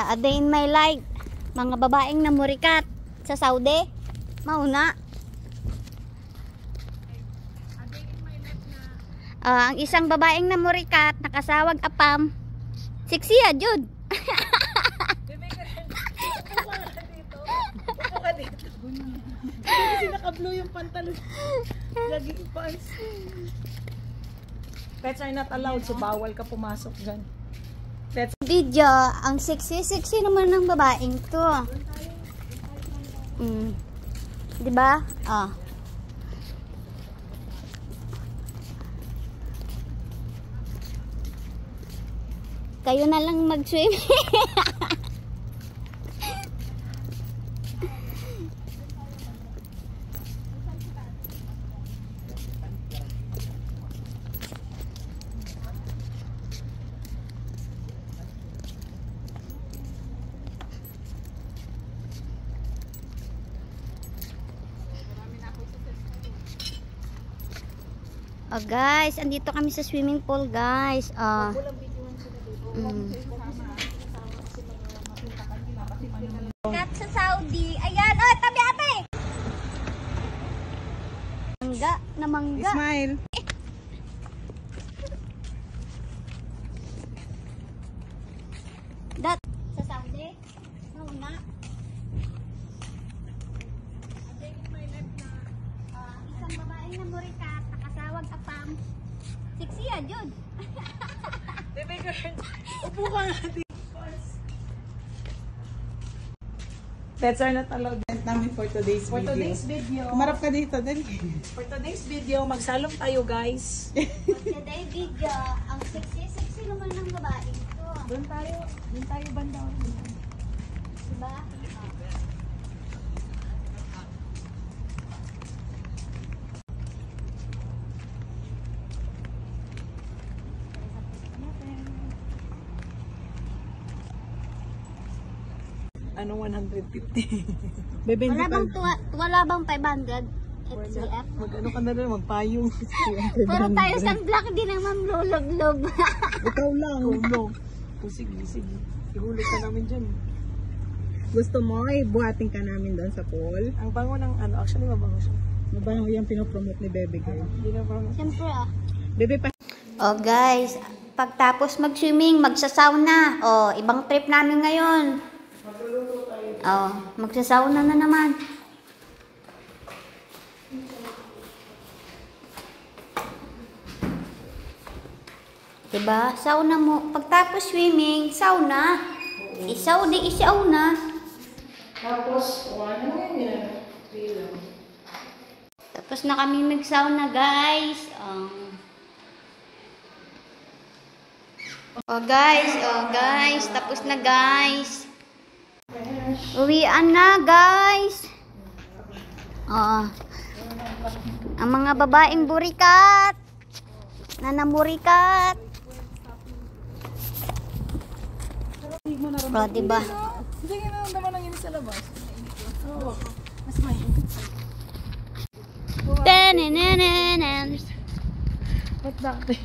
A day in my life. Mga babaeng namurikat sa Saudi. Mauna. Ang isang babaeng namurikat, nakasawag apam. Siksiya, Jud. Upo ka dito. Kasi naka-blue yung pantalon. Laging pants. Pets are not allowed, so bawal ka pumasok dyan. Pets. Video, ang sexy naman ng babaeng to. Diba? Oh. Kayo na lang mag-swim. Oh guys, andito kami sa swimming pool guys. Kat sa Saudi. Ayan, oh, tabi ate. Mangga na mangga. Smile. Dat sa Saudi. Mauna. Isang babaeng namurikat, nakasawag apam. Siksiya, Jud. Baby girl, upo ka nga dito. Pets are not allowed namin for today's video. Kumarap ka dito, dali. For today's video, magsalong tayo guys. For today video, ang sexy naman ng babae ito. Doon tayo banda. Diba? Ano 150? Bebe, Wala bang 500 FCF? Mag-ano ka na rin, magpayong. Pero tayo sunblock din naman lulog-log. Ikaw lang. Tulog. Sige. Ihulog ka namin dyan. Gusto mo, buhatin ka namin doon sa pool? Ang bango ng ano, actually mabango siya. Mabango yung pinopromote ni Bebe girl. Hindi na promote. Siyempre Bebe pa. Oh guys, pagtapos mag-swimming, magsa-sauna. Oh, ibang trip namin ngayon. Oh, magsa-sauna na naman. Diba? Sauna mo. Pagtapos swimming, sauna. Isaw di isauna. Tapos, ano yan? Tapos na kami mag-sauna, guys. Oh guys, tapos na guys. Uwian na guys. Ang mga babaeng burikat na namurikat. Oh, diba? Hindi nga naman ang inis sa labas. Mas mainit. Tenenenen. Ba't bakit?